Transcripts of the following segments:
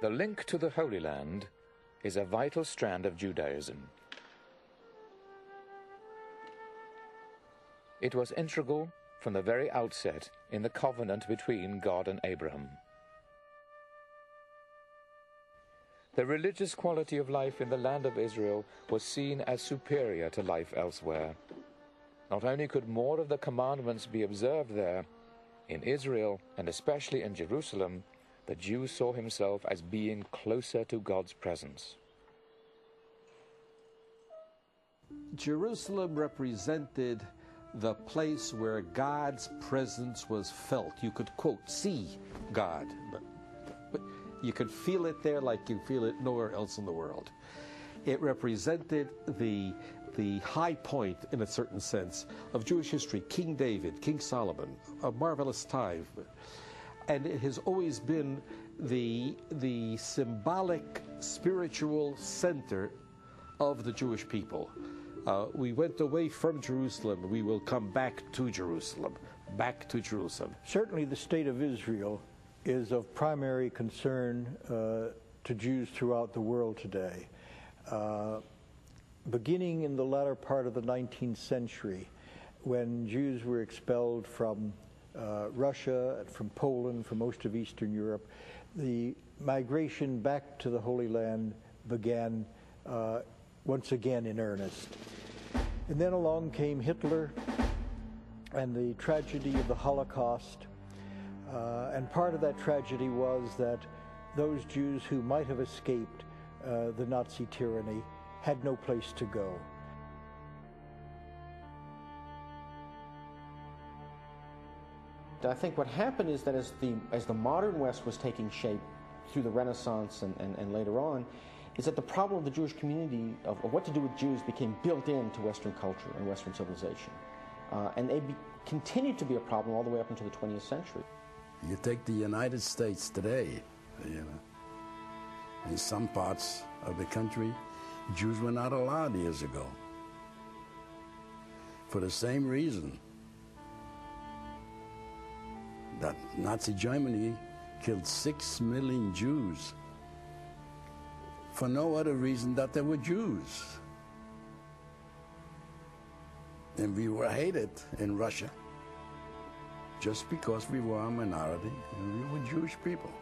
The link to the Holy Land is a vital strand of Judaism. It was integral from the very outset in the covenant between God and Abraham. The religious quality of life in the land of Israel was seen as superior to life elsewhere. Not only could more of the commandments be observed there, in Israel, and especially in Jerusalem, the Jew saw himself as being closer to God's presence. Jerusalem represented the place where God's presence was felt. You could, quote, see God, but you could feel it there like you feel it nowhere else in the world. It represented the high point, in a certain sense, of Jewish history. King David, King Solomon, a marvelous time. And it has always been the symbolic, spiritual center of the Jewish people. We went away from Jerusalem. We will come back to Jerusalem. Back to Jerusalem. Certainly the state of Israel is of primary concern to Jews throughout the world today. Beginning in the latter part of the 19th century, when Jews were expelled from Russia and from Poland, from most of Eastern Europe, the migration back to the Holy Land began once again in earnest. And then along came Hitler and the tragedy of the Holocaust. And part of that tragedy was that those Jews who might have escaped the Nazi tyranny had no place to go. I think what happened is that as the modern West was taking shape through the Renaissance and later on, is that the problem of the Jewish community, of what to do with Jews, became built into Western culture and Western civilization. And they continued to be a problem all the way up into the 20th century. You take the United States today, in some parts of the country, Jews were not allowed years ago. For the same reason that Nazi Germany killed 6 million Jews for no other reason that they were Jews. And we were hated in Russia just because we were a minority and we were Jewish people.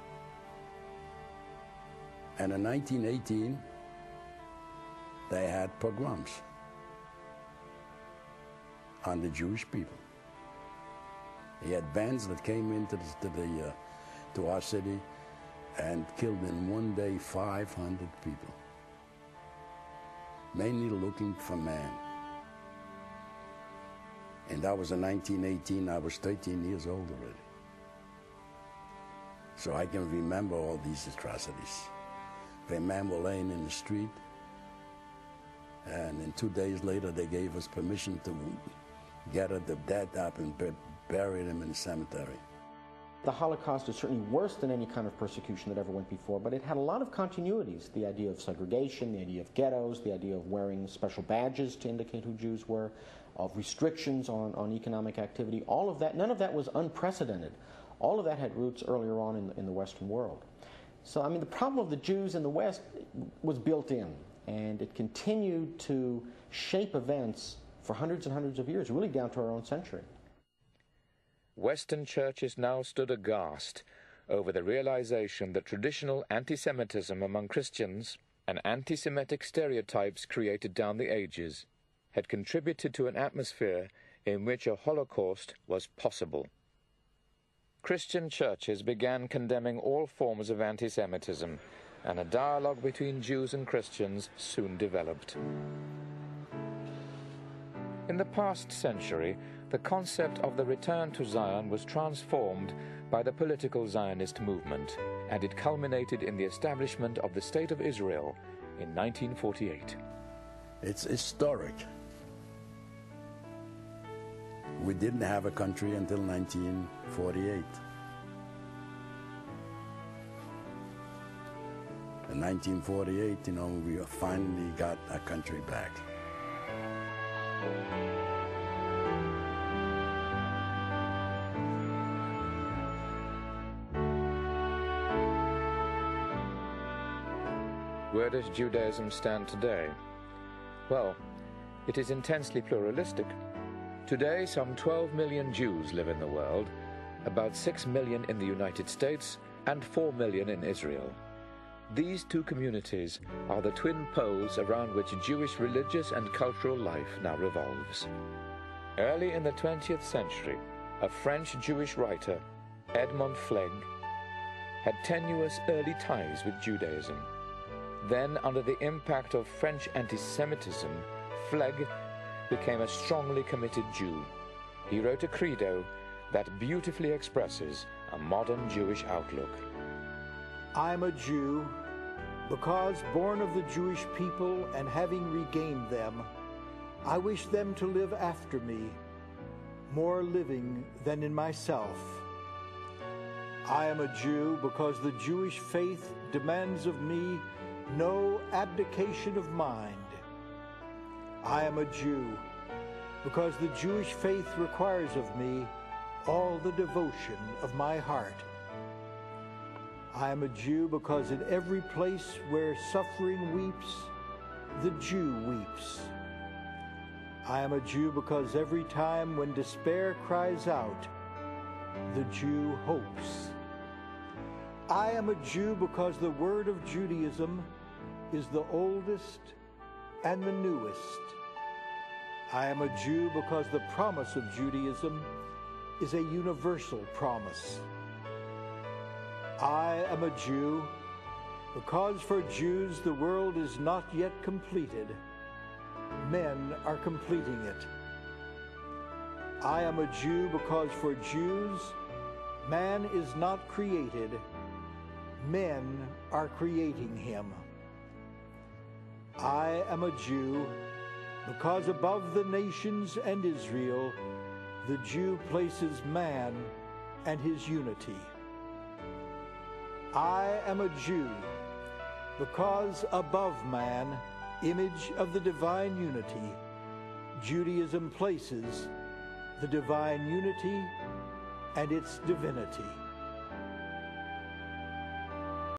And in 1918, they had pogroms on the Jewish people. They had bands that came into to our city and killed in one day 500 people, mainly looking for man. And that was in 1918. I was 13 years old already. So I can remember all these atrocities. The men were laying in the street, and then 2 days later they gave us permission to gather the dead up and bury them in the cemetery. The Holocaust is certainly worse than any kind of persecution that ever went before, but it had a lot of continuities. The idea of segregation, the idea of ghettos, the idea of wearing special badges to indicate who Jews were, of restrictions on economic activity, all of that, none of that was unprecedented. All of that had roots earlier on in the Western world. So, I mean, the problem of the Jews in the West was built in, and it continued to shape events for hundreds and hundreds of years, really down to our own century. Western churches now stood aghast over the realization that traditional anti-Semitism among Christians and anti-Semitic stereotypes created down the ages had contributed to an atmosphere in which a Holocaust was possible. Christian churches began condemning all forms of anti-Semitism, and a dialogue between Jews and Christians soon developed. In the past century, the concept of the return to Zion was transformed by the political Zionist movement, and it culminated in the establishment of the State of Israel in 1948. It's historic. We didn't have a country until 1948. In 1948, we finally got our country back. where does Judaism stand today? Well, it is intensely pluralistic. Today, some 12 million Jews live in the world, about 6 million in the United States and 4 million in Israel. These two communities are the twin poles around which Jewish religious and cultural life now revolves. Early in the 20th century, a French Jewish writer, Edmond Flegg, had tenuous early ties with Judaism. Then, under the impact of French anti-Semitism, Flegg became a strongly committed Jew. He wrote a credo that beautifully expresses a modern Jewish outlook. I'm a Jew because, born of the Jewish people and having regained them, I wish them to live after me, more living than in myself. I am a Jew because the Jewish faith demands of me no abdication of mind. I am a Jew because the Jewish faith requires of me all the devotion of my heart. I am a Jew because in every place where suffering weeps, the Jew weeps. I am a Jew because every time when despair cries out, the Jew hopes. I am a Jew because the word of Judaism is the oldest and the newest. I am a Jew because the promise of Judaism is a universal promise. I am a Jew because for Jews the world is not yet completed. Men are completing it. I am a Jew because for Jews man is not created. Men are creating him. I am a Jew because above the nations and Israel, the Jew places man and his unity. I am a Jew because above man, image of the divine unity, Judaism places the divine unity and its divinity.